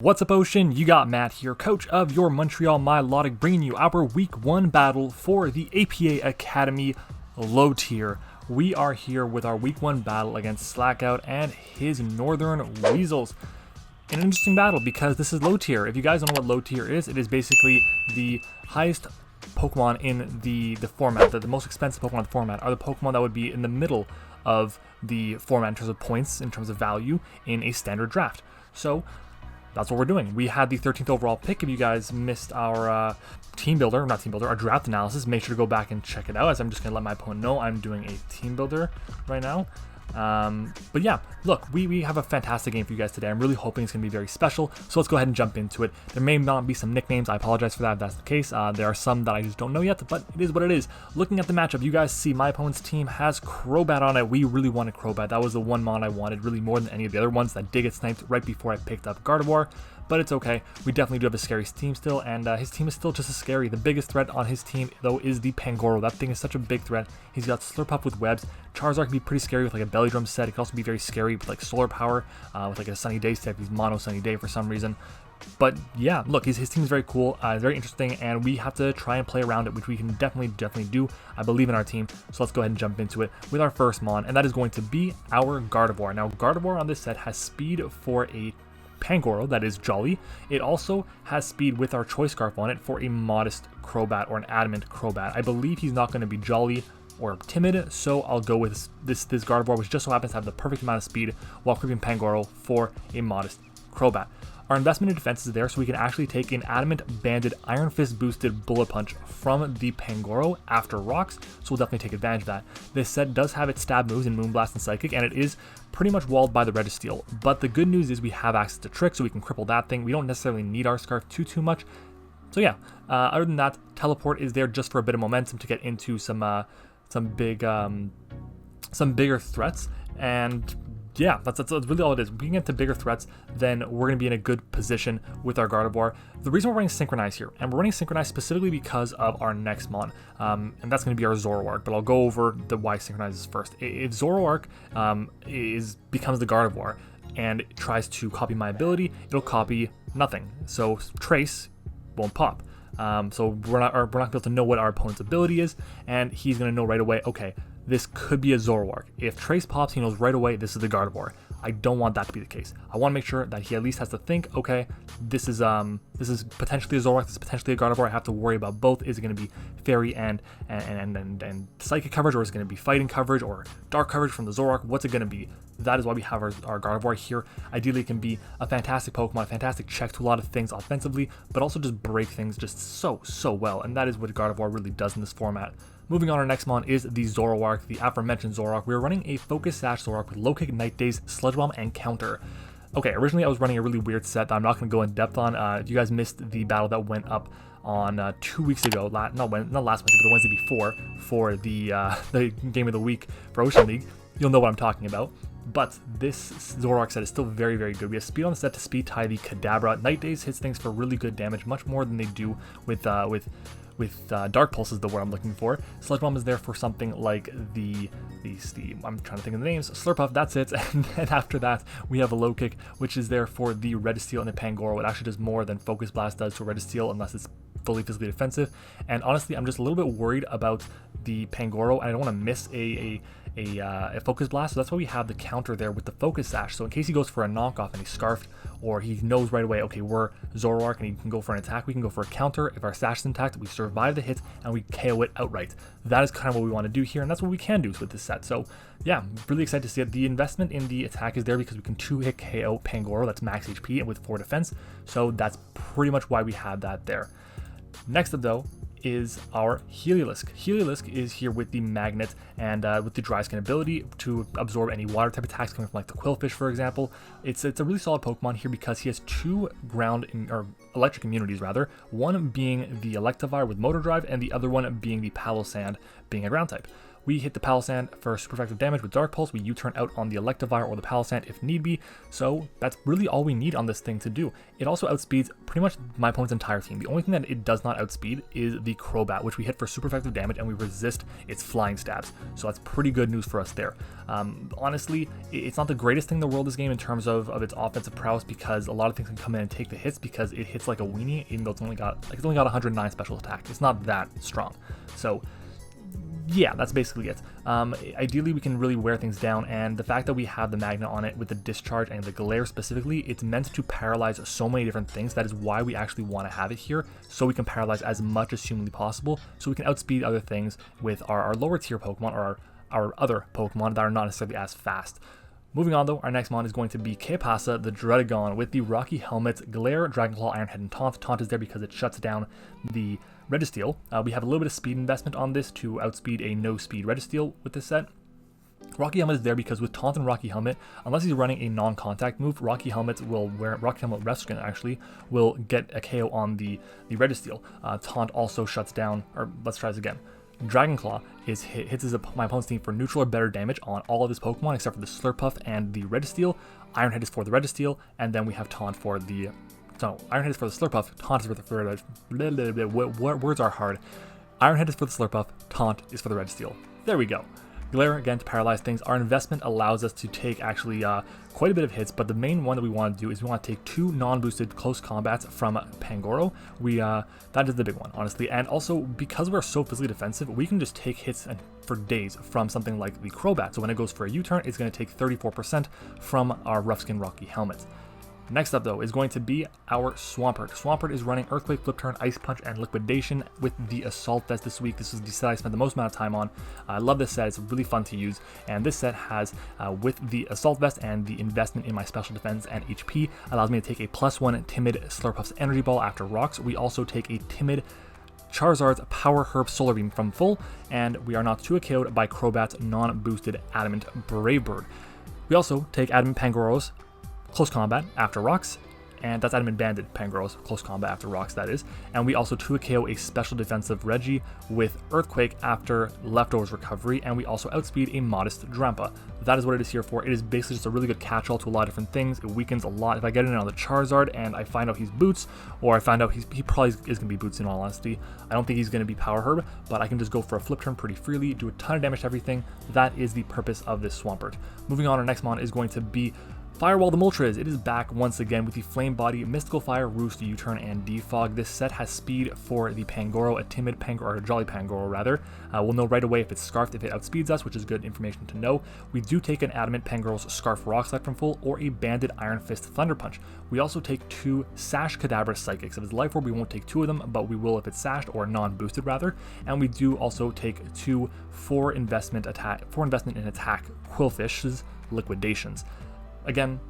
What's up, Ocean? You got Matt here, coach of your Montreal Milotic, bringing you our Week 1 battle for the APA Academy low tier. We are here with our Week 1 battle against Slackout and his Northern Weasels. An interesting battle because this is low tier. If you guys don't know what low tier is, it is basically the highest Pokemon in the format. The most expensive Pokemon in the format are the Pokemon that would be in the middle of the format in terms of points, in terms of value in a standard draft. So that's what we're doing. We had the 13th overall pick. If you guys missed our our draft analysis, make sure to go back and check it out, as I'm just going to let my opponent know I'm doing a team builder right now. But yeah, look, we have a fantastic game for you guys today. I'm really hoping it's going to be very special, so let's go ahead and jump into it. There may not be some nicknames. I apologize for that if that's the case. There are some that I just don't know yet, but it is what it is. Looking at the matchup, you guys see my opponent's team has Crobat on it. We really wanted Crobat. That was the one mon I wanted, really more than any of the other ones that did get sniped right before I picked up Gardevoir. But it's okay. We definitely do have a scary team still, and his team is still just as scary. The biggest threat on his team, though, is the Pangoro. That thing is such a big threat. He's got Slurpuff with webs. Charizard can be pretty scary with like a Belly Drum set. It can also be very scary with like Solar Power, with like a Sunny Day set. He's mono Sunny Day for some reason. But yeah, look, his team is very cool, very interesting, and we have to try and play around it, which we can definitely do. I believe in our team, so let's go ahead and jump into it with our first mon, and that is going to be our Gardevoir. Now, Gardevoir on this set has speed for a Pangoro, that is Jolly. It also has speed with our Choice Scarf on it for a modest Crobat or an Adamant Crobat. I believe he's not going to be Jolly or timid, so I'll go with this Gardevoir, which just so happens to have the perfect amount of speed while creeping Pangoro for a modest Crobat. Our investment in defense is there, so we can actually take an Adamant Banded Iron Fist boosted Bullet Punch from the Pangoro after Rocks, so we'll definitely take advantage of that. This set does have its stab moves in Moonblast and Psychic, and it is pretty much walled by the Registeel, but the good news is we have access to Trick, so we can cripple that thing. We don't necessarily need our Scarf too much. So yeah, other than that, Teleport is there just for a bit of momentum to get into some bigger threats, and yeah, that's really all it is. If we can get to bigger threats, then we're going to be in a good position with our Gardevoir. The reason we're running Synchronize here, and we're running Synchronize specifically because of our next mon, and that's going to be our Zoroark, but I'll go over the why Synchronize is first. If Zoroark becomes the Gardevoir and tries to copy my ability, it'll copy nothing. So Trace won't pop. So we're not going to be able to know what our opponent's ability is, and he's going to know right away, okay, this could be a Zoroark. If Trace pops, he knows right away this is the Gardevoir. I don't want that to be the case. I want to make sure that he at least has to think, okay, this is potentially a Zoroark, this is potentially a Gardevoir. I have to worry about both. Is it going to be Fairy and Psychic coverage, or is it going to be Fighting coverage or Dark coverage from the Zoroark? What's it going to be? That is why we have our Gardevoir here. Ideally, it can be a fantastic Pokemon, a fantastic check to a lot of things offensively, but also just break things just so well, and that is what Gardevoir really does in this format. Moving on, our next mon is the Zoroark, the aforementioned Zoroark. We're running a Focus Sash Zoroark with Low Kick, Night Daze, Sludge Bomb, and Counter. Okay, originally I was running a really weird set that I'm not going to go in depth on. If you guys missed the battle that went up on 2 weeks ago, not last Wednesday, but the Wednesday before, for the game of the week for Ocean League, you'll know what I'm talking about. But this Zoroark set is still very good. We have speed on the set to speed tie the Kadabra. Night Daze hits things for really good damage, much more than they do with Dark Pulse is the word I'm looking for. Sludge Bomb is there for something like the I'm trying to think of the names. Slurpuff, that's it. And then after that, we have a Low Kick, which is there for the Registeel and the Pangoro. It actually does more than Focus Blast does to Registeel, unless it's fully physically defensive. And honestly, I'm just a little bit worried about the Pangoro. I don't want to miss a Focus Blast, so that's why we have the counter there with the Focus Sash. So in case he goes for a knockoff and he's scarfed, or he knows right away, okay, we're Zoroark and he can go for an attack, we can go for a counter. If our Sash is intact, we survive the hit and we KO it outright. That is kind of what we want to do here, and that's what we can do with this set. So yeah, really excited to see it. The investment in the attack is there because we can 2-hit KO Pangoro, that's max HP and with 4 defense. So that's pretty much why we have that there. Next up though is our Heliolisk. Heliolisk is here with the Magnet and with the Dry Skin ability to absorb any water type attacks coming from like the Quillfish, for example. It's a really solid Pokemon here because he has 2 electric immunities rather, one being the Electivire with Motor Drive and the other one being the Palossand being a ground type. We hit the Palisand for super effective damage with Dark Pulse. We U-turn out on the Electivire or the Palisand if need be. So that's really all we need on this thing to do. It also outspeeds pretty much my opponent's entire team. The only thing that it does not outspeed is the Crobat, which we hit for super effective damage, and we resist its flying stabs. So that's pretty good news for us there. Honestly, it's not the greatest thing in the world this game in terms of its offensive prowess, because a lot of things can come in and take the hits because it hits like a weenie, even though it's only got 109 special attack. It's not that strong. So yeah, that's basically it. Ideally, we can really wear things down, and the fact that we have the Magnet on it with the Discharge and the Glare specifically, it's meant to paralyze so many different things. That is why we actually want to have it here, so we can paralyze as much as humanly possible, so we can outspeed other things with our lower tier Pokemon, or our other Pokemon that are not necessarily as fast. Moving on though, our next mon is going to be Shayquaza, the Dredagon, with the Rocky Helmet, Glare, Dragonclaw, Iron Head, and Taunt. Taunt is there because it shuts down the Registeel. We have a little bit of speed investment on this to outspeed a no-speed Registeel with this set. Rocky Helmet is there because with Taunt and Rocky Helmet, unless he's running a non-contact move, Rocky Helmet Reskin actually will get a KO on the Registeel. Taunt also shuts down, or let's try this again. Dragonclaw hits my opponent's team for neutral or better damage on all of his Pokemon except for the Slurpuff and the Registeel. Iron Head is for the Registeel, and then we have Taunt for the... So, Iron Head is for the Slurpuff, Taunt is for the... Words are hard. Iron Head is for the Slurpuff, Taunt is for the Registeel. There we go. Glare, again, to paralyze things. Our investment allows us to take actually quite a bit of hits, but the main one that we want to do is we want to take 2 non-boosted close combats from Pangoro. That is the big one, honestly. And also, because we're so physically defensive, we can just take hits for days from something like the Crobat. So when it goes for a U-turn, it's going to take 34% from our Rough Skin Rocky Helmet. Next up, though, is going to be our Swampert. Swampert is running Earthquake, Flip Turn, Ice Punch, and Liquidation with the Assault Vest this week. This is the set I spent the most amount of time on. I love this set. It's really fun to use. And this set has, with the Assault Vest and the investment in my Special Defense and HP, allows me to take a +1 Timid Slurpuff's Energy Ball after Rocks. We also take a Timid Charizard's Power Herb Solar Beam from full, and we are not 2KO'd by Crobat's non-boosted Adamant Brave Bird. We also take Adamant Pangoro's Close Combat after Rocks, and that's Adamant Banded Pangoro's Close Combat after Rocks, that is. And we also 2KO a Special Defensive Reggie with Earthquake after Leftovers Recovery, and we also outspeed a Modest Drampa. That is what it is here for. It is basically just a really good catch-all to a lot of different things. It weakens a lot. If I get in on the Charizard and I find out he's Boots, or I find out he probably is going to be Boots in all honesty, I don't think he's going to be Power Herb, but I can just go for a Flip Turn pretty freely, do a ton of damage to everything. That is the purpose of this Swampert. Moving on, our next mon is going to be Firewall the Moltres. It is back once again with the Flame Body, Mystical Fire, Roost, U-Turn, and Defog. This set has speed for the Pangoro, a timid Pangoro, or a Jolly Pangoro rather. We'll know right away if it's Scarfed, if it outspeeds us, which is good information to know. We do take an Adamant Pangoro's Scarf Rock Slide from full, or a Banded Iron Fist Thunder Punch. We also take 2 Sash Kadabra Psychics. If it's Life Orb, we won't take 2 of them, but we will if it's sashed, or non-boosted rather. And we do also take 2 for investment in attack Quillfish's Liquidations. Again,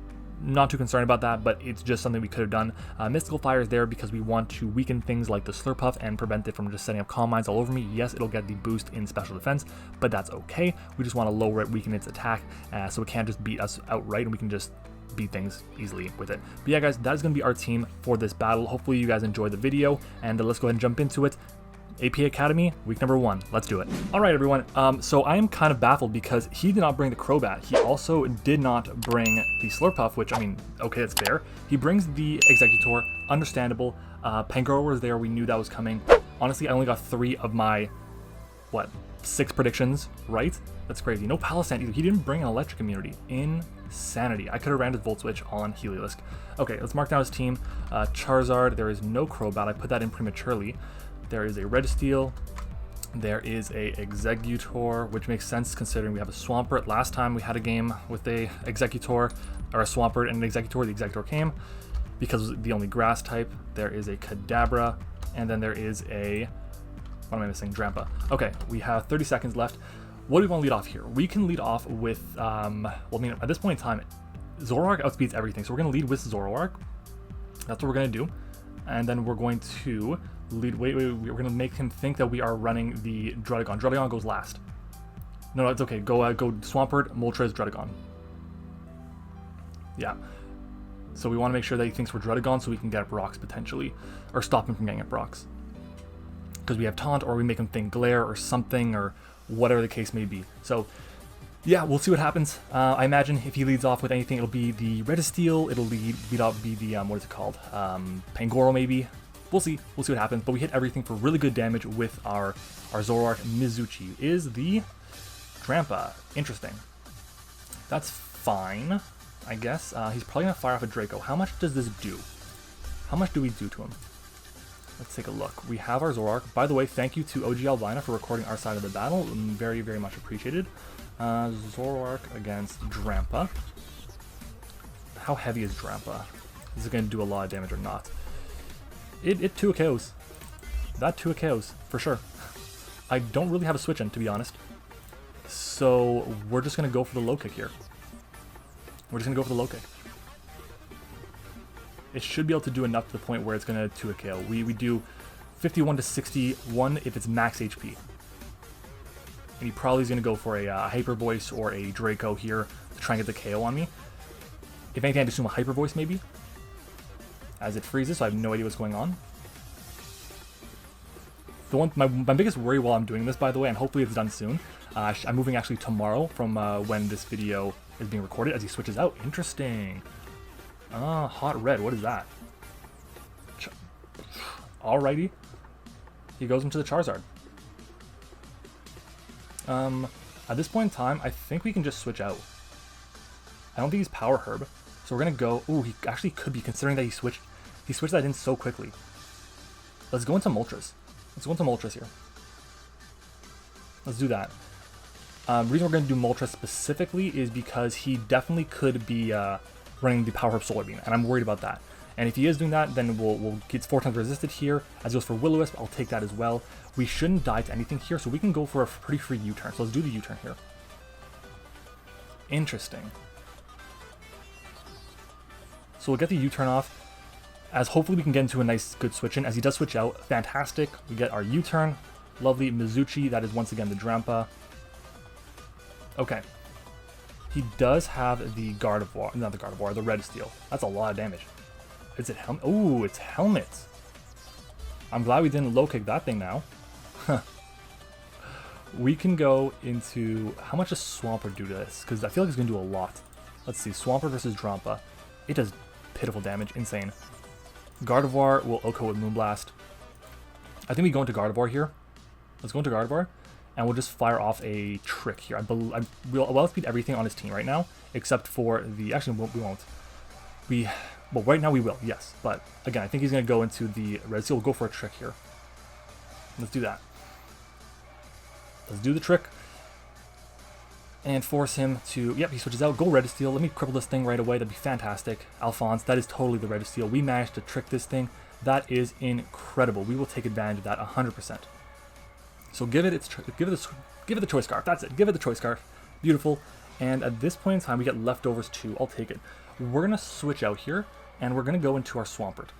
not too concerned about that, but it's just something we could have done. Mystical Fire is there because we want to weaken things like the Slurpuff and prevent it from just setting up Calm Minds all over me. Yes, it'll get the boost in Special Defense, but that's okay. We just want to lower it, weaken its attack, so it can't just beat us outright, and we can just beat things easily with it. But yeah, guys, that is going to be our team for this battle. Hopefully you guys enjoyed the video, and let's go ahead and jump into it. AP Academy, week number 1. Let's do it. All right, everyone. So I am kind of baffled because he did not bring the Crobat. He also did not bring the Slurpuff, which, I mean, okay, that's fair. He brings the Executor, understandable. Pangoro was there. We knew that was coming. Honestly, I only got 3 of my, 6 predictions right? That's crazy. No Palisand either. He didn't bring an electric immunity. Insanity. I could have ran his Volt Switch on Heliolisk. Okay, let's mark down his team. Charizard, there is no Crobat. I put that in prematurely. There is a Registeel, there is a Executor, which makes sense considering we have a Swampert. Last time we had a game with a Executor, or a Swampert and an Executor, the Executor came because it was the only grass type. There is a Kadabra, and then there is a, what am I missing? Drampa. Okay, we have 30 seconds left. What do we want to lead off here? We can lead off with, well, I mean, at this point in time, Zoroark outspeeds everything, so we're going to lead with Zoroark. That's what we're going to do. And then we're going to lead, we're going to make him think that we are running the Dredagon. Dredagon goes last. No, it's okay. Go Swampert, Moltres, Dredagon. Yeah. So we want to make sure that he thinks we're Dredagon so we can get up rocks potentially. Or stop him from getting up rocks. Because we have Taunt, or we make him think Glare or something, or whatever the case may be. So yeah, we'll see what happens. I imagine if he leads off with anything, it'll be the Redisteel, it'll be the, what is it called, Pangoro maybe. We'll see what happens, but we hit everything for really good damage with our Zoroark. Mizuchi is the Drampa. Interesting. That's fine, I guess. He's probably gonna fire off a Draco. How much does this do? How much do we do to him? Let's take a look. We have our Zoroark. By the way, thank you to OG Albina for recording our side of the battle. Very, very much appreciated. Zoroark against Drampa. How heavy is Drampa? Is it going to do a lot of damage or not? It 2 KOs. That 2 KOs, for sure. I don't really have a switch in, to be honest. So we're just going to go for the low kick here. We're just going to go for the low kick. It should be able to do enough to the point where it's going to 2 KO. We do 51 to 61 if it's max HP. And he probably is going to go for a Hyper Voice or a Draco here to try and get the KO on me. If anything, I'd assume a Hyper Voice maybe. As it freezes, so I have no idea what's going on. My biggest worry while I'm doing this, by the way, and hopefully it's done soon, I'm moving actually tomorrow from when this video is being recorded as he switches out. Interesting. Hot red, what is that? Alrighty. He goes into the Charizard. At this point in time, I think we can just switch out. I don't think he's Power Herb, so we're gonna go. Ooh, he actually could be, considering that he switched that in so quickly. Let's go into Moltres. Let's go into Moltres here. Let's do that. The reason we're gonna do Moltres specifically is because he definitely could be running the Power Herb Solar Beam, and I'm worried about that. And if he is doing that, then we'll get 4 times resisted here. As it goes for Will-O-Wisp, I'll take that as well. We shouldn't die to anything here, so we can go for a pretty free U-turn. So let's do the U-turn here. Interesting. So we'll get the U-turn off, as hopefully we can get into a nice, good switch in. As he does switch out, fantastic. We get our U-turn. Lovely. Mizuchi, that is once again the Drampa. Okay. He does have the Gardevoir, not the Gardevoir, the Redisteel. That's a lot of damage. Is it Helmet? Ooh, it's Helmet. I'm glad we didn't low kick that thing now. We can go into... How much does Swampert do to this? Because I feel like it's going to do a lot. Let's see. Swampert versus Drampa. It does pitiful damage. Insane. Gardevoir will OHKO with Moonblast. I think we go into Gardevoir here. Let's go into Gardevoir. And we'll just fire off a Trick here. We'll outspeed everything on his team right now. Except for the... Actually, we won't. Well, right now we will, yes. But, again, I think he's going to go into the Redisteel. We'll go for a Trick here. Let's do that. Let's do the Trick. And force him to... Yep, he switches out. Go Redisteel. Let me cripple this thing right away. That'd be fantastic. Alphonse, that is totally the Redisteel. We managed to trick this thing. That is incredible. We will take advantage of that 100%. So give it the Choice Scarf. That's it. Give it the Choice Scarf. Beautiful. And at this point in time, we get leftovers too. I'll take it. We're going to switch out here, and we're going to go into our Swampert.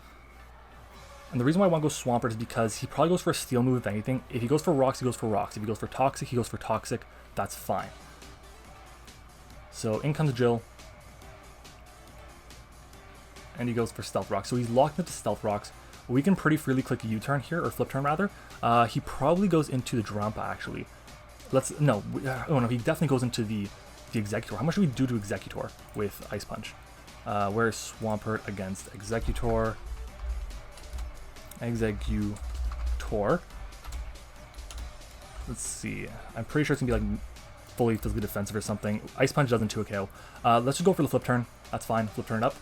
And the reason why I want to go Swampert is because he probably goes for a Steel move, if anything. If he goes for Rocks, he goes for Rocks. If he goes for Toxic, he goes for Toxic. That's fine. So in comes Jill. And he goes for Stealth Rocks. So he's locked into Stealth Rocks. We can pretty freely click a U-turn here, or flip turn rather. He probably goes into the Drampa, actually. No, he definitely goes into the Executor. How much do we do to Executor with Ice Punch? Where's Swampert against Executor? Executor. Let's see. I'm pretty sure it's going to be like fully physically defensive or something. Ice Punch doesn't 2 KO. Let's just go for the flip turn. That's fine. Flip turn it up.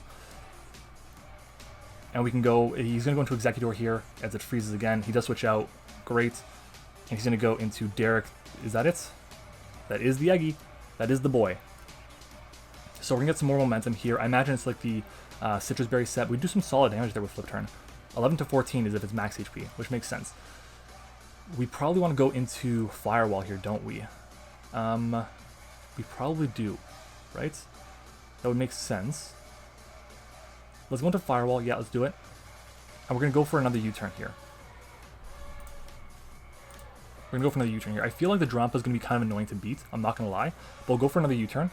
And we can go... He's going to go into Executor here as it freezes again. He does switch out. Great. And he's going to go into Derek. Is that it? That is the Eggy. That is the boy. So we're going to get some more momentum here. I imagine it's like the Citrus Berry set. We do some solid damage there with flip turn. 11 to 14 is if it's max HP, which makes sense. We probably want to go into Firewall here, don't we? We probably do, right? That would make sense. Let's go into Firewall. Yeah, let's do it. And we're going to go for another U-turn here. We're going to go for another U-turn here. I feel like the Drampa is going to be kind of annoying to beat. I'm not going to lie. But we'll go for another U-turn.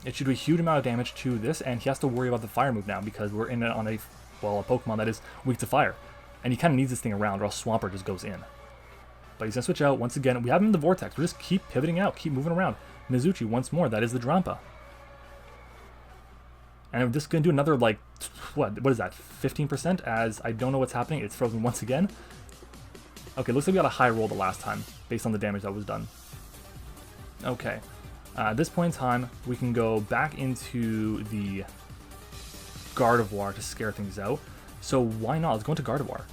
It should do a huge amount of damage to this, and he has to worry about the Fire move now because we're in it on a Pokemon that is weak to Fire. And he kind of needs this thing around, or else Swampert just goes in. But he's going to switch out once again. We have him in the Vortex. We just keep pivoting out, keep moving around. Mizuchi once more. That is the Drampa. And I'm just going to do another, like, what is that, 15%? As I don't know what's happening. It's frozen once again. Okay, looks like we got a high roll the last time, based on the damage that was done. Okay. At this point in time, we can go back into the Gardevoir to scare things out. So why not? Let's go into Gardevoir.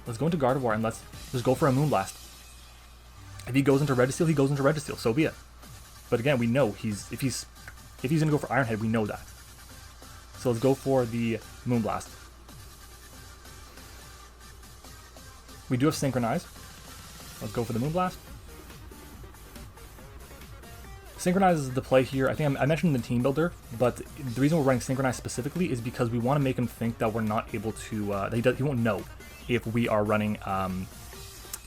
Let's go into Gardevoir and let's just go for a Moonblast. If he goes into Registeel, he goes into Registeel. So be it. But again, we know if he's gonna go for Iron Head, we know that. So let's go for the Moonblast. We do have Synchronize. Let's go for the Moonblast. Synchronize is the play here. I think I mentioned the Team Builder, but the reason we're running Synchronize specifically is because we want to make him think that we're not able to, he won't know if we are running,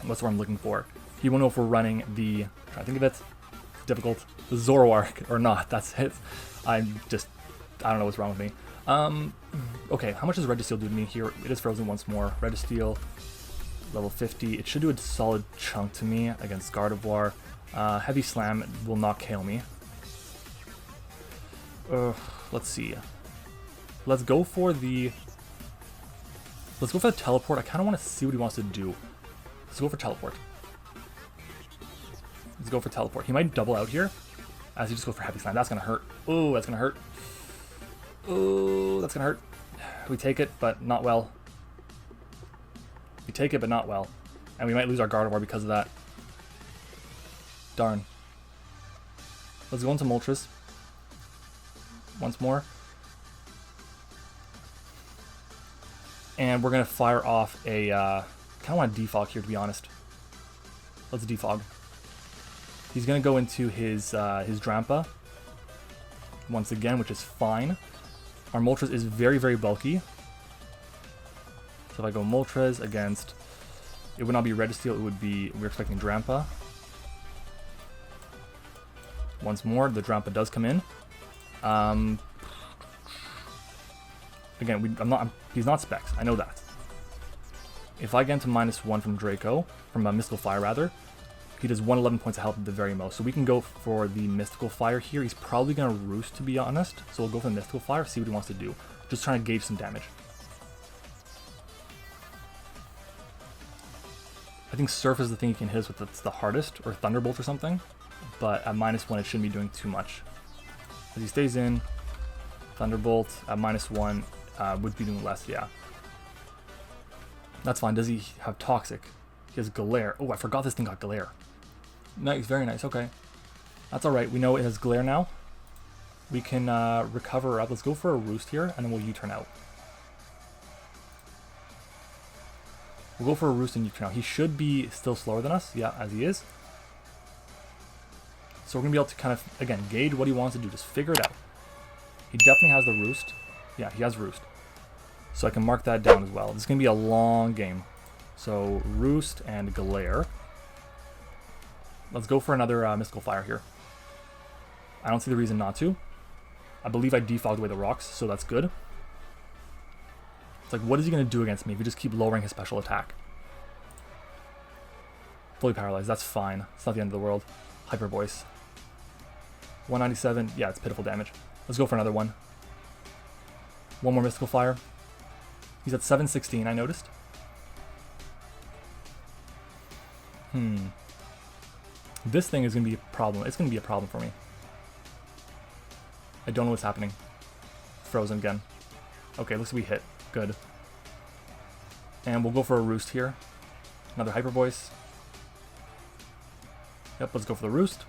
what's the word I'm looking for? He won't know if we're running the, I'm trying to think of it, it's difficult, the Zoroark or not, that's it. I don't know what's wrong with me. Okay, how much does Registeel do to me here? It is frozen once more. Registeel, level 50. It should do a solid chunk to me against Gardevoir. Heavy Slam will not KO me. Let's see. Let's go for the Teleport. I kind of want to see what he wants to do. Let's go for Teleport. Let's go for Teleport. He might double out here as he just goes for Heavy Slam. That's going to hurt. Oh, that's going to hurt. Oh, that's going to hurt. We take it, but not well. We take it, but not well. And we might lose our Gardevoir because of that. Darn. Let's go into Moltres. Once more. And we're going to fire off a... kind of want to defog here, to be honest. Let's defog. He's going to go into his Drampa. Once again, which is fine. Our Moltres is very, very bulky. So if I go Moltres against... It would not be Registeel, it would be... We're expecting Drampa. Once more, the Drampa does come in. Again, he's not Specs, I know that. If I get into -1 from Draco, from a Mystical Fire rather, he does 111 points of health at the very most. So we can go for the Mystical Fire here. He's probably going to Roost, to be honest. So we'll go for the Mystical Fire, see what he wants to do. Just trying to gauge some damage. I think Surf is the thing he can hit us with that's the hardest, or Thunderbolt or something. But at -1 it shouldn't be doing too much. As he stays in, Thunderbolt at -1 would be doing less, yeah. That's fine. Does he have Toxic? He has Glare. Oh, I forgot this thing got Glare. Nice, very nice, okay. That's alright, we know it has Glare now. We can recover up. Let's go for a Roost here, and then we'll U-turn out. We'll go for a Roost and U-turn out. He should be still slower than us, yeah, as he is. So we're going to be able to kind of, again, gauge what he wants to do. Just figure it out. He definitely has the Roost. Yeah, he has Roost. So I can mark that down as well. This is going to be a long game. So Roost and Glare. Let's go for another Mystical Fire here. I don't see the reason not to. I believe I defogged away the rocks, so that's good. It's like, what is he going to do against me if we just keep lowering his special attack? Fully paralyzed. That's fine. It's not the end of the world. Hyper Voice. 197. Yeah, it's pitiful damage. Let's go for another one. One more Mystical Fire. He's at 716, I noticed. This thing is going to be a problem. It's going to be a problem for me. I don't know what's happening. Frozen again. Okay, looks like we hit. Good. And we'll go for a Roost here. Another Hyper Voice. Yep, let's go for the Roost.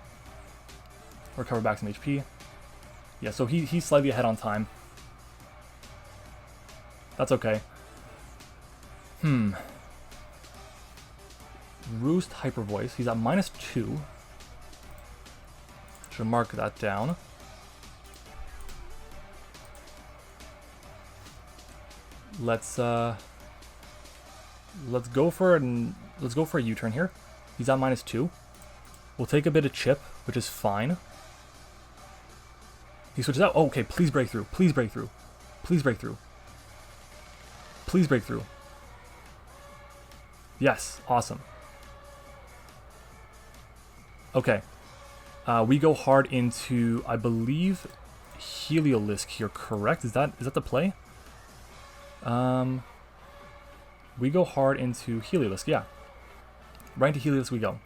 Recover back some HP. Yeah, so he's slightly ahead on time. That's okay. Roost, Hyper Voice. He's at -2. Should mark that down. Let's go for a U-turn here. He's at -2. We'll take a bit of chip, which is fine. He switches out. Oh, okay, please break through. Please break through. Please break through. Please break through. Yes, awesome. Okay. We go hard into, I believe, Heliolisk here, correct? Is that the play? We go hard into Heliolisk, yeah. Right into Heliolisk we go.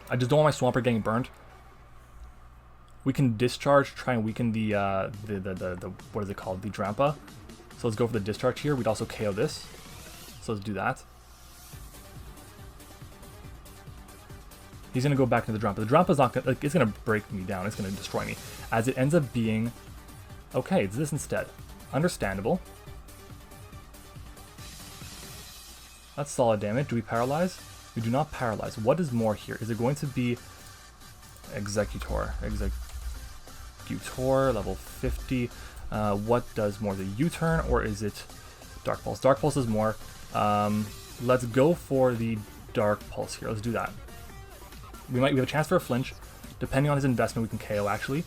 I just don't want my Swampert getting burned. We can discharge, try and weaken the what is it called? The Drampa. So let's go for the discharge here. We'd also KO this. So let's do that. He's gonna go back into the Drampa. The Drampa's not gonna, like, it's gonna break me down. It's gonna destroy me. As it ends up being, okay, it's this instead. Understandable. That's solid damage. Do we paralyze? We do not paralyze. What is more here? Is it going to be Executor? Executor, level 50. What does more? The U-turn or is it Dark Pulse? Dark Pulse is more. Let's go for the Dark Pulse here. Let's do that. We have a chance for a flinch. Depending on his investment, we can KO actually.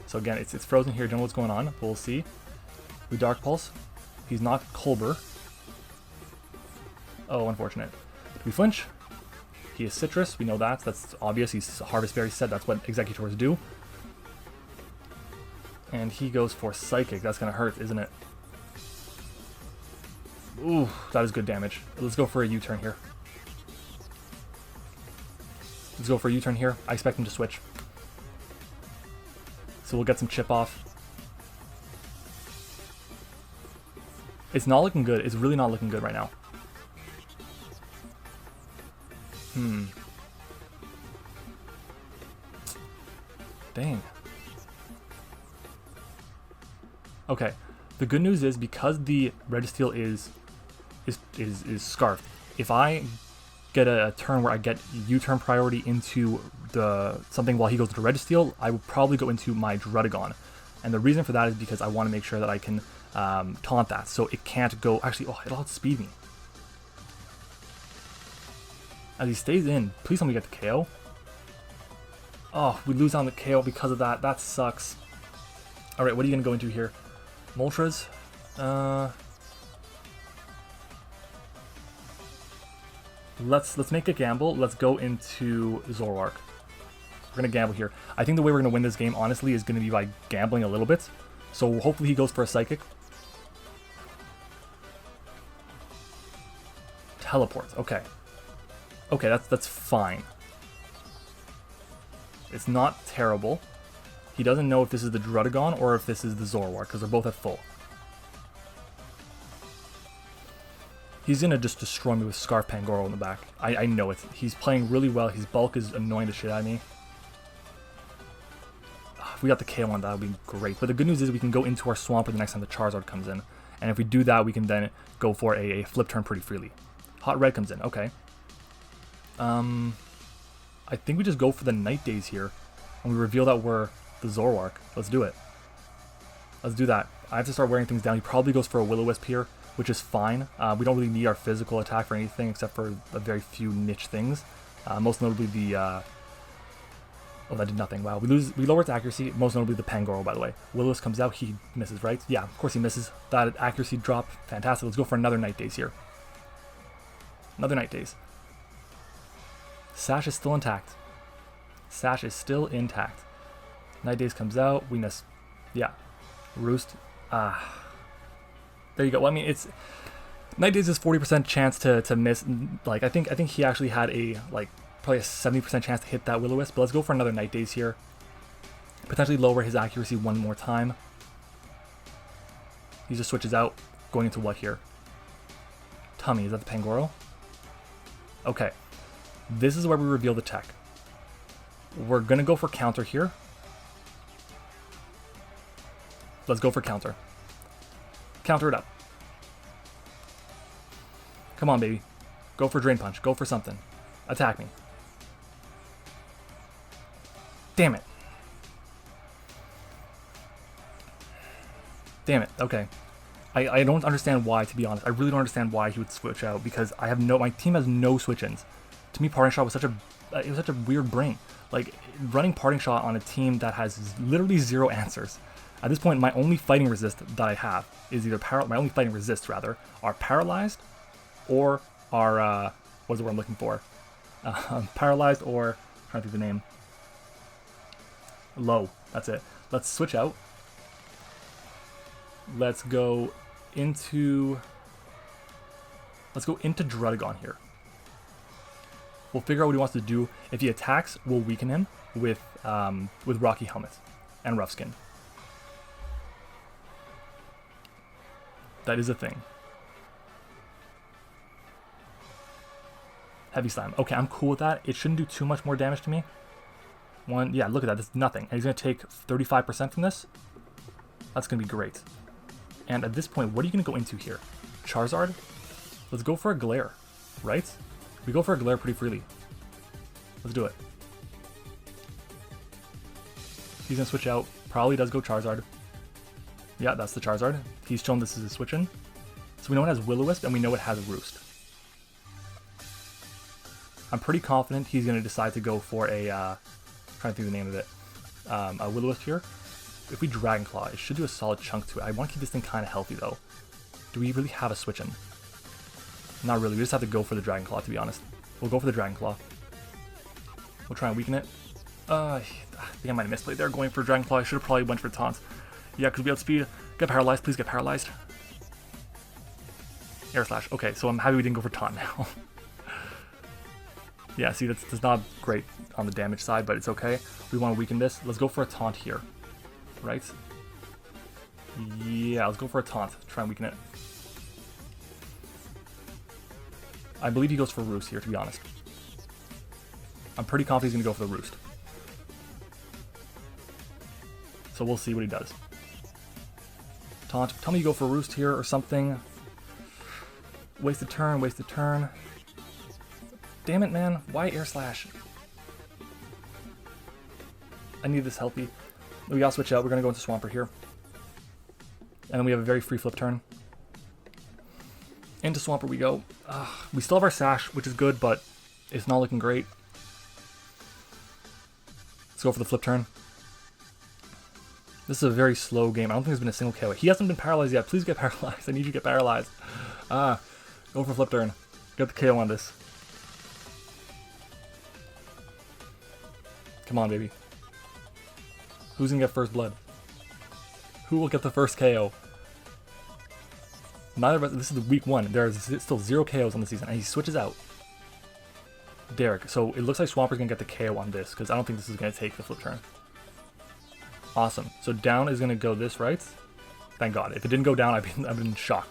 So again, it's frozen here. Don't know what's going on. We'll see. We Dark Pulse. He's not Colbur. Oh, unfortunate. We flinch. He is Citrus. We know that. That's obvious. He's Harvest Berry set. That's what Executors do. And he goes for Psychic. That's going to hurt, isn't it? Ooh, that is good damage. Let's go for a U-turn here. Let's go for a U-turn here. I expect him to switch. So we'll get some chip off. It's not looking good. It's really not looking good right now. Dang. Okay. The good news is because the Registeel is scarfed, if I get a turn where I get U-turn priority into the something while he goes to Registeel, I will probably go into my Druddigon. And the reason for that is because I want to make sure that I can taunt that, so it can't go. Actually, oh, it'll outspeed me. As he stays in, please let me get the KO. Oh, we lose on the KO because of that. That sucks. Alright, what are you going to go into here? Moltres? Let's make a gamble. Let's go into Zoroark. We're going to gamble here. I think the way we're going to win this game, honestly, is going to be by gambling a little bit. So hopefully he goes for a Psychic. Teleport. Okay. Okay, that's fine. It's not terrible. He doesn't know if this is the Druddigon or if this is the Zoroark, because they're both at full. He's going to just destroy me with Scarf Pangoro in the back. I know it. He's playing really well. His bulk is annoying the shit out of me. If we got the KO on that, would be great. But the good news is we can go into our Swampert the next time the Charizard comes in. And if we do that, we can then go for a flip turn pretty freely. Hot Red comes in. Okay. I think we just go for the Night Days here, and we reveal that we're the Zoroark. Let's do it. Let's do that. I have to start wearing things down. He probably goes for a Will-O-Wisp here, which is fine. We don't really need our physical attack for anything except for a very few niche things. Most notably the... oh, that did nothing. Wow. We lower its accuracy, most notably the Pangoro, by the way. Will-O-Wisp comes out. He misses, right? Yeah, of course he misses. That accuracy drop. Fantastic. Let's go for another Night Days here. Another Night Days. Sash is still intact. Sash is still intact. Night Days comes out. We miss. Yeah. Roost. There you go. Well, I mean, it's... Night Days is 40% chance to miss. Like, I think he actually had probably a 70% chance to hit that Will-O-Wisp. But let's go for another Night Days here. Potentially lower his accuracy one more time. He just switches out. Going into what here? Tummy. Is that the Pangoro? Okay. This is where we reveal the tech. We're going to go for counter here. Let's go for counter. Counter it up. Come on, baby. Go for Drain Punch. Go for something. Attack me. Damn it. Damn it. Okay. I don't understand why, to be honest. I really don't understand why he would switch out, because my team has no switch-ins. To me, Parting Shot was such a weird brain. Like, running Parting Shot on a team that has literally zero answers. At this point, my only fighting resist that I have is either my only fighting resists rather are Paralyzed or are, what's the word I'm looking for? Paralyzed or, I'm trying to think of the name. Low, that's it. Let's switch out. Let's go into Druddigon here. We'll figure out what he wants to do. If he attacks, we'll weaken him with Rocky Helmet and Rough Skin. That is a thing. Heavy Slime. Okay, I'm cool with that. It shouldn't do too much more damage to me. Yeah, look at that. That's nothing. And he's going to take 35% from this. That's going to be great. And at this point, what are you going to go into here? Charizard? Let's go for a Glare, right? We go for a Glare pretty freely. Let's do it. He's going to switch out. Probably does go Charizard. Yeah, that's the Charizard. He's shown this is a switch in. So we know it has Will-O-Wisp and we know it has a Roost. I'm pretty confident he's going to decide to go for a, trying to think of the name of it, a Will-O-Wisp here. If we Dragon Claw, it should do a solid chunk to it. I want to keep this thing kind of healthy though. Do we really have a switch in? Not really, we just have to go for the Dragon Claw to be honest. We'll go for the Dragon Claw. We'll try and weaken it. I think I might have misplayed there going for Dragon Claw. I should have probably went for Taunt. Yeah, because we outspeed. Get paralyzed, please get paralyzed. Air Slash. Okay, so I'm happy we didn't go for Taunt now. Yeah, see, that's not great on the damage side, but it's okay. We want to weaken this. Let's go for a Taunt here. Right? Yeah, let's go for a Taunt. Try and weaken it. I believe he goes for Roost here, to be honest. I'm pretty confident he's going to go for the Roost. So we'll see what he does. Taunt. Tell me you go for Roost here or something. Waste a turn, waste a turn. Damn it, man. Why Air Slash? I need this healthy. We gotta switch out. We're gonna go into Swampert here. And then we have a very free flip turn. Into Swampert we go. We still have our Sash, which is good, but it's not looking great. Let's go for the flip turn. This is a very slow game. I don't think there's been a single KO. He hasn't been paralyzed yet. Please get paralyzed. I need you to get paralyzed. Go for flip turn. Get the KO on this. Come on, baby. Who's gonna get first blood? Who will get the first KO? Neither of us. This is the week 1. There is still 0 KOs on the season, and he switches out. Derek. So it looks like Swampert's gonna get the KO on this because I don't think this is gonna take the flip turn. Awesome. So down is gonna go this, right? Thank God. If it didn't go down, I've been in shock.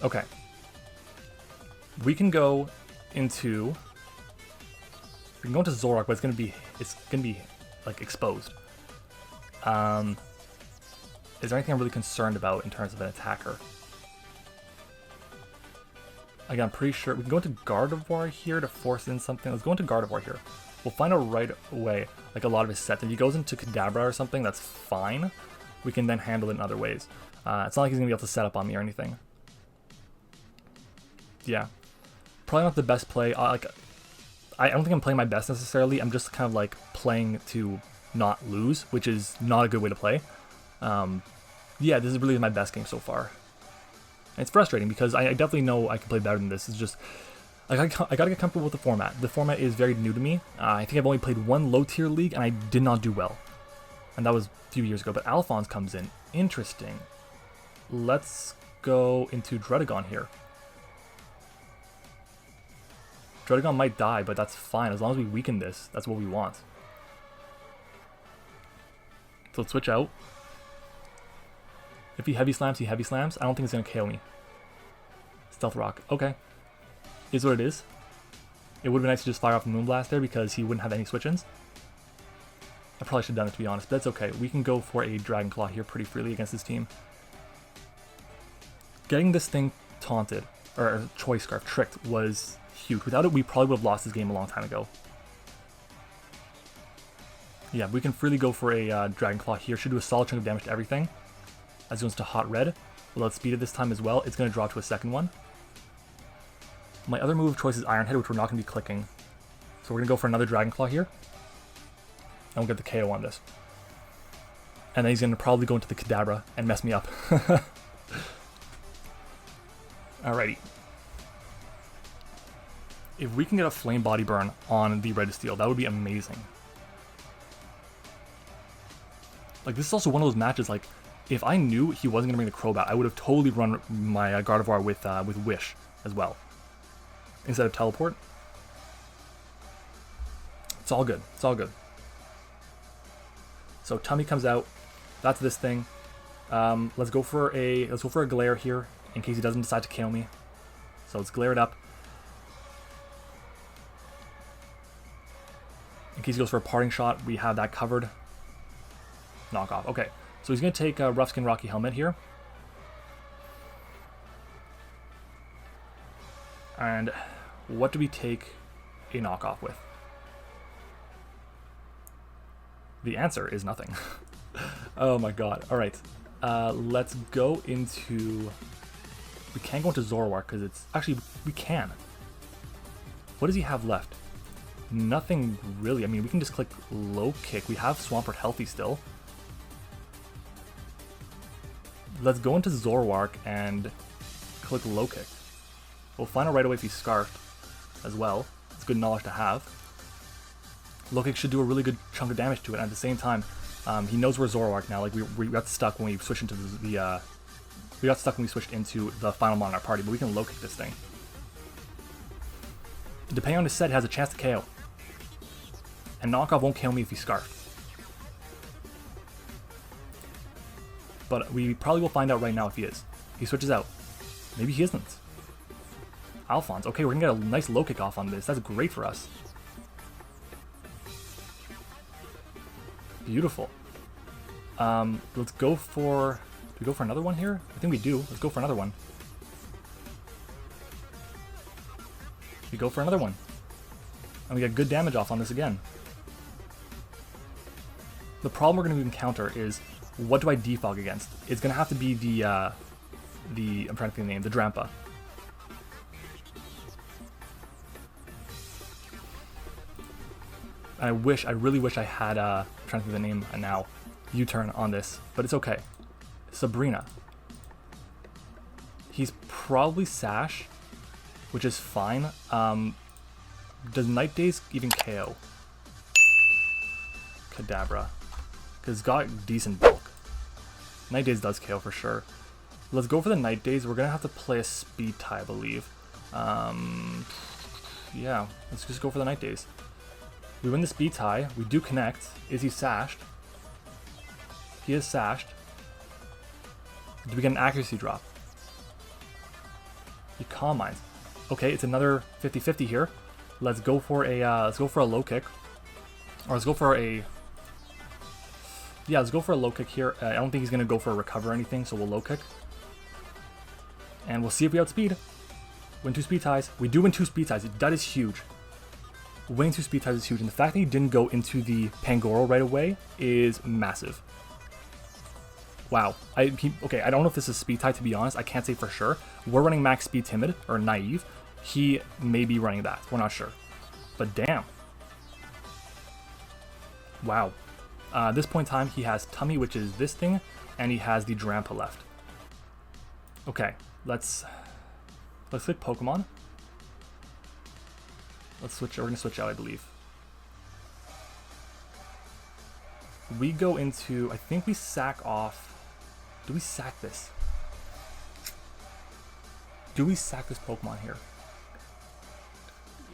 Okay. We can go into. We can go into Zoroark, but it's gonna be like exposed. Is there anything I'm really concerned about in terms of an attacker? Again, I'm pretty sure we can go into Gardevoir here to force in something. Let's go into Gardevoir here. We'll find out right away, like a lot of his sets. If he goes into Kadabra or something, that's fine. We can then handle it in other ways. It's not like he's gonna be able to set up on me or anything. Yeah, probably not the best play. I don't think I'm playing my best necessarily. I'm just kind of like playing to not lose, which is not a good way to play. Yeah, this is really my best game so far. And it's frustrating because I definitely know I can play better than this. It's just, like, I gotta get comfortable with the format. The format is very new to me. I think I've only played 1 low-tier league, and I did not do well. And that was a few years ago, but Alphonse comes in. Interesting. Let's go into Druddigon here. Druddigon might die, but that's fine. As long as we weaken this, that's what we want. So let's switch out. If he heavy slams, he heavy slams. I don't think it's going to KO me. Stealth Rock. Okay. Is what it is. It would have been nice to just fire off the Moonblast there because he wouldn't have any switch-ins. I probably should have done it, to be honest, but that's okay. We can go for a Dragon Claw here pretty freely against this team. Getting this thing taunted, or Choice Scarf tricked, was huge. Without it, we probably would have lost this game a long time ago. Yeah, we can freely go for a Dragon Claw here. Should do a solid chunk of damage to everything. As it goes to Hot Red. We'll outspeed it this time as well. It's going to drop to a second one. My other move of choice is Iron Head, which we're not going to be clicking. So we're going to go for another Dragon Claw here. And we'll get the KO on this. And then he's going to probably go into the Kadabra and mess me up. Alrighty. If we can get a Flame Body Burn on the Red Steel, that would be amazing. Like, this is also one of those matches, like, if I knew he wasn't going to bring the Crobat, I would have totally run my Gardevoir with Wish as well, instead of Teleport. It's all good. It's all good. So Tummy comes out. That's this thing. Let's go for a Glare here in case he doesn't decide to KO me. So let's glare it up. In case he goes for a Parting Shot, we have that covered. Knock off. Okay, so he's going to take a Rough Skin Rocky Helmet here. And what do we take a knockoff with? The answer is nothing. Oh my god. Alright, let's go into... We can't go into Zoroark because it's... Actually, we can. What does he have left? Nothing really. I mean, we can just click Low Kick. We have Swampert healthy still. Let's go into Zoroark and click Low Kick. We'll find out right away if he's Scarfed as well. It's good knowledge to have. Low Kick should do a really good chunk of damage to it. And at the same time, he knows we're Zoroark now. Like, we got stuck when we switched into the we got stuck when we switched into the final mon in our party, but we can Low Kick this thing. Depending on his set, it has a chance to KO. And Knockoff won't KO me if he's Scarfed. But we probably will find out right now if he is. He switches out. Maybe he isn't. Alphonse. Okay, we're gonna get a nice Low Kick off on this. That's great for us. Beautiful. Let's go for... Do we go for another one here? I think we do. Let's go for another one. We go for another one. And we get good damage off on this again. The problem we're going to encounter is, what do I defog against? It's going to have to be the I'm trying to think of the name, the Drampa. I really wish I had, I'm trying to think of the name now, U-turn on this, but it's okay. Sabrina. He's probably Sash, which is fine. Does Night Days even KO? Kadabra. Because it's got decent bulk. Night Days does KO for sure. Let's go for the Night Days. We're going to have to play a Speed tie, I believe. Yeah, let's just go for the Night Days. We win the Speed tie. We do connect. Is he Sashed? He is Sashed. Do we get an accuracy drop? He Calm Minds. Okay, it's another 50-50 here. Let's go for a Low Kick. Or let's go for a... Yeah, let's go for a Low Kick here. I don't think he's going to go for a Recover or anything, so we'll Low Kick. And we'll see if we outspeed. Win 2 Speed ties. We do win 2 Speed ties. That is huge. Winning 2 Speed ties is huge. And the fact that he didn't go into the Pangoro right away is massive. Wow. Okay, I don't know if this is Speed tie, to be honest. I can't say for sure. We're running Max Speed Timid, or Naive. He may be running that. We're not sure. But damn. Wow. At this point in time, he has Tummy, which is this thing, and he has the Drampa left. Okay, let's click Pokemon. Let's switch. We're gonna switch out, I believe. We go into. I think we sack off. Do we sack this? Do we sack this Pokemon here?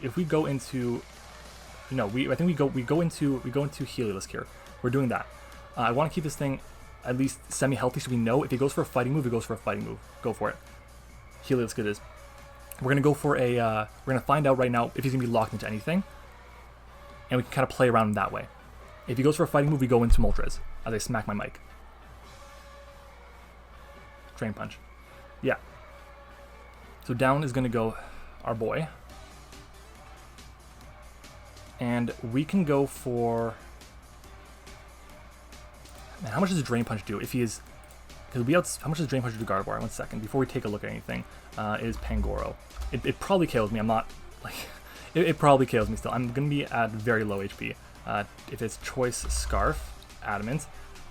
If we go into. No, I think we go into Heliolisk here. We're doing that. I want to keep this thing at least semi-healthy, so we know if he goes for a fighting move, he goes for a fighting move. Go for it. Heliolisk it is. We're gonna go for a. We're gonna find out right now if he's gonna be locked into anything, and we can kind of play around that way. If he goes for a fighting move, we go into Moltres as I smack my mic. Drain Punch. Yeah. So down is gonna go our boy. And we can go for... Man, how much does Drain Punch do? If he is... Because how much does Drain Punch do to Gardevoir? 1 second, before we take a look at anything. Is Pangoro. It probably KOs me. I'm not... like it probably KOs me still. I'm going to be at very low HP. If it's Choice Scarf, Adamant,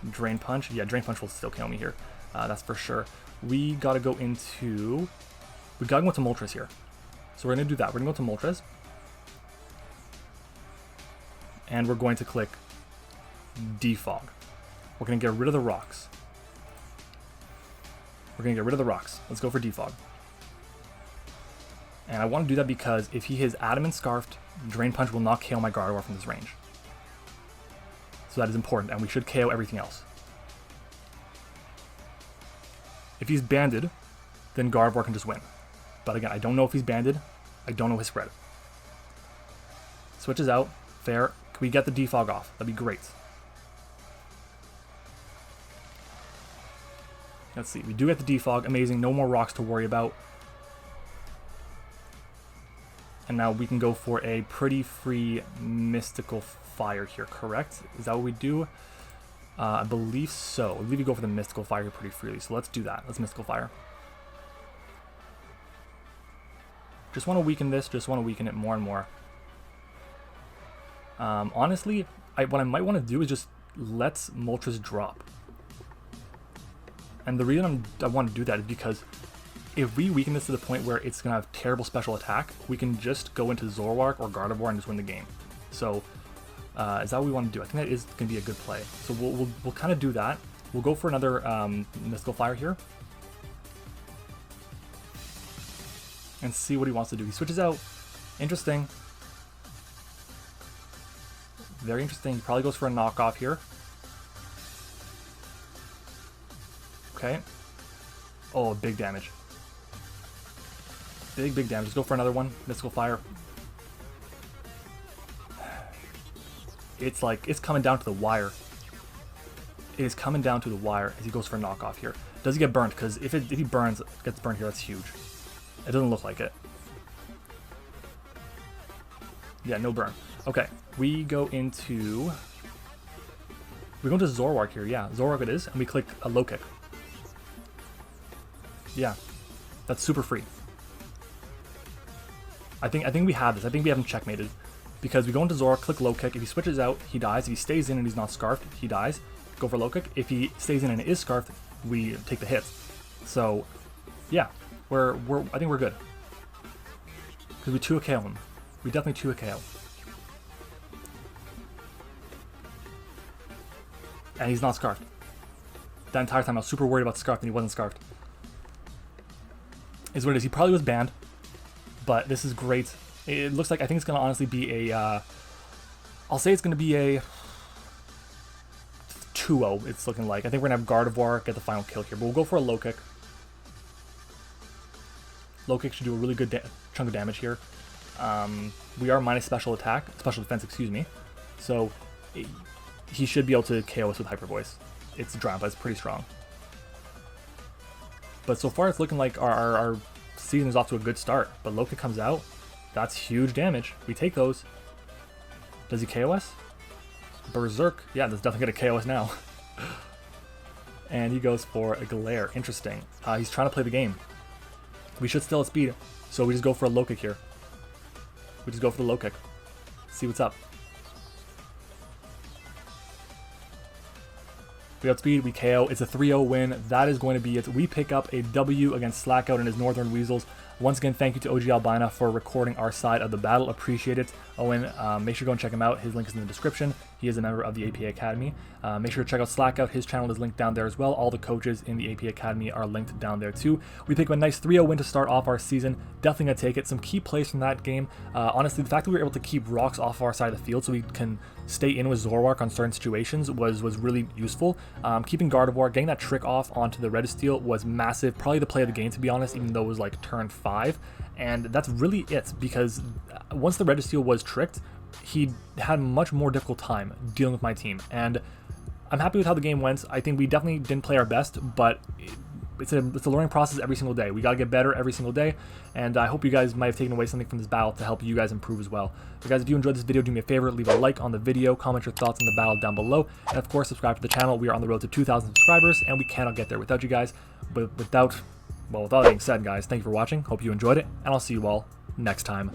Drain Punch. Yeah, Drain Punch will still kill me here. That's for sure. We got to go into... We got to go into Moltres here. So we're going to do that. We're going to go to Moltres. and we're going to click defog. We're going to get rid of the rocks. We're going to get rid of the rocks. Let's go for defog. And I want to do that because if he is Adamant Scarfed, Drain Punch will not KO my Gardevoir from this range. So that is important, and we should KO everything else. If he's banded, then Gardevoir can just win. But again, I don't know if he's banded. I don't know his spread. Switches out. Fair. Can we get the defog off? That'd be great. Let's see. We do get the defog. Amazing. No more rocks to worry about. And now we can go for a pretty free Mystical Fire here, correct? Is that what we do? I believe so. I believe we go for the Mystical Fire pretty freely. So let's do that. Let's Mystical Fire. Just want to weaken this. Just want to weaken it more and more. Honestly, what I might want to do is just let Moltres drop. And the reason I want to do that is because if we weaken this to the point where it's going to have terrible special attack, we can just go into Zoroark or Gardevoir and just win the game. So, is that what we want to do? I think that is going to be a good play. So we'll kind of do that. We'll go for another Mystical Fire here. And see what he wants to do. He switches out. Interesting. Very interesting. He probably goes for a knockoff here. Okay. Oh, big damage. Big damage. Let's go for another one. Mystical Fire. It's like, it's coming down to the wire. It is coming down to the wire as he goes for a knockoff here. Does he get burnt? Because if he gets burnt here, that's huge. It doesn't look like it. Yeah, no burn. Okay, we go into Zoroark here. Yeah, Zoroark it is, and we click a low kick. Yeah, that's super free. I think we have this. I think we have him checkmated because we go into Zoroark, click low kick. If he switches out, he dies. If he stays in and he's not scarfed, he dies. Go for low kick. If he stays in and is scarfed, we take the hits. So, yeah, I think we're good because we 2 KO him. We definitely 2 KO. And he's not scarfed. That entire time I was super worried about scarfed and he wasn't scarfed. Is what it is. He probably was banned, but this is great. It looks like, I think it's going to honestly be a, I'll say it's going to be a 2-0, it's looking like. I think we're going to have Gardevoir get the final kill here, but we'll go for a low kick. Low kick should do a really good chunk of damage here. We are minus special defense, excuse me. So he should be able to KO us with Hyper Voice. It's Drown, but it's pretty strong. But so far it's looking like our season is off to a good start. But low kick comes out. That's huge damage. We take those. Does he KO us? Berserk. Yeah, that's definitely going to KO us now. And he goes for a Glare. Interesting. He's trying to play the game. We should still at speed, so we just go for a low kick here. We just go for the low kick. See what's up. We outspeed, we KO. It's a 3-0 win. That is going to be it. We pick up a W against Slackout and his Northern Weasels. Once again, thank you to OG Albina for recording our side of the battle. Appreciate it. Owen, make sure to go and check him out. His link is in the description. He is a member of the AP Academy. Make sure to check out Slackout. His channel is linked down there as well. All the coaches in the AP Academy are linked down there too. We pick up a nice 3-0 win to start off our season. Definitely going to take it. Some key plays from that game. Honestly, the fact that we were able to keep rocks off our side of the field so we can stay in with Zoroark on certain situations was really useful. Keeping Gardevoir, getting that trick off onto the Registeel was massive. Probably the play of the game, to be honest, even though it was like turn 5. And that's really it, because once the Registeel was tricked, he had a much more difficult time dealing with my team. And I'm happy with how the game went. I think we definitely didn't play our best, but it's a learning process every single day. We got to get better every single day, and I hope you guys might have taken away something from this battle to help you guys improve as well. So guys, if you enjoyed this video, do me a favor, leave a like on the video, comment your thoughts on the battle down below, and of course, subscribe to the channel. We are on the road to 2,000 subscribers, and we cannot get there without you guys. But with that being said, guys, thank you for watching. Hope you enjoyed it, and I'll see you all next time.